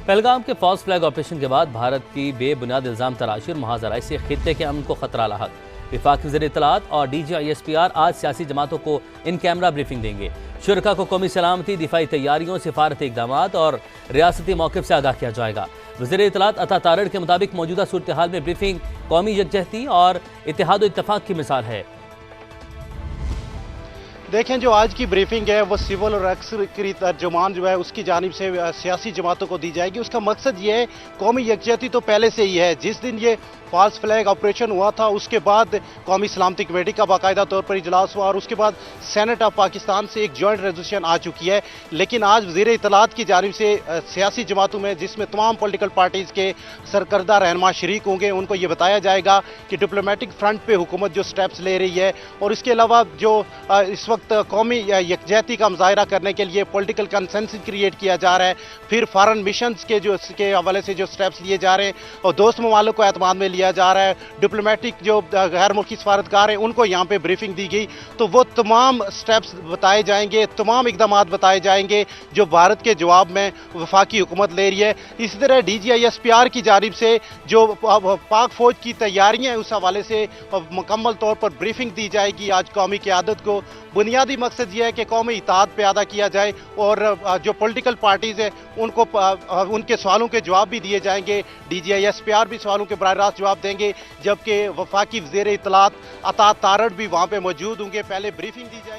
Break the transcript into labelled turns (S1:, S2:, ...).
S1: پہلگام کے false flag operation کے بعد بھارت کی بے بنیاد الزام تراشی اور محاذ آرائی سے خطے کے امن کو خطرہ لاحق۔ وفاقی وزیر اطلاعات اور D G I S P R آج سیاسی جماعتوں کو ان کیمرہ بریفنگ دیں گے۔ شرکاء کو قومی سلامتی، دفاعی تیاریوں، سفارتی اقدامات اور ریاستی موقف سے آگاہ کیا جائے گا۔ وزیر اطلاعات عطا تارڑ کے مطابق موجودہ صورتحال میں بریفنگ قومی یکجہتی اور اتحاد و اتفاق کی مثال ہے۔
S2: دیکھیں، جو آج کی بریفنگ ہے وہ سول اور عسکری ترجمان جو ہے اس کی جانب سے سیاسی جماعتوں کو دی جائے گی۔ اس کا مقصد یہ ہے، قومی یکجہتی تو پہلے سے ہی ہے۔ جس دن یہ فالس فلیگ آپریشن ہوا تھا اس کے بعد قومی سلامتی کمیٹی کا باقاعدہ طور پر اجلاس ہوا اور اس کے بعد سینٹ آف پاکستان سے ایک جوائنٹ ریزولوشن آ چکی ہے۔ لیکن آج وزیر اطلاعات کی جانب سے سیاسی جماعتوں میں، جس میں تمام پولیٹیکل پارٹیز کے سرکردہ رہنما شریک ہوں گے، ان کو یہ بتایا جائے گا کہ ڈپلومیٹک فرنٹ پہ حکومت جو سٹیپس لے رہی ہے، اور اس کے علاوہ جو اس وقت قومی یکجہتی کا مظاہرہ کرنے کے لیے پولیٹیکل کنسنسس کریٹ کیا جا رہا ہے، پھر فارن مشنز کے حوالے سے جو سٹیپس لیے جا رہے ہیں اور دوست ممالک کو اعتماد میں لیا جا رہا ہے، ڈپلومیٹک جو غیر ملکی سفارتکار ہیں ان کو یہاں پہ بریفنگ دی گئی، تو وہ تمام سٹیپس بتائے جائیں گے، تمام اقدامات بتائے جائیں گے جو بھارت کے جواب میں وفاقی حکومت لے رہی ہے۔ اسی طرح D G I S P R کی جانب سے جو پاک فوج کی تیاریاں ہیں اس حوالے سے مکمل طور پر بریفنگ دی جائے گی آج قومی قیادت کو۔ بنیادی مقصد یہ ہے کہ قومی اتحاد پیدا کیا جائے اور جو پولیٹیکل پارٹیز ہیں ان کو ان کے سوالوں کے جواب بھی دیے جائیں گے۔ D G I S P R بھی سوالوں کے براہ راست جواب دیں گے، جبکہ وفاقی وزیر اطلاعات عطا تارڑ بھی وہاں پہ موجود ہوں گے۔ پہلے بریفنگ دی جائے گی۔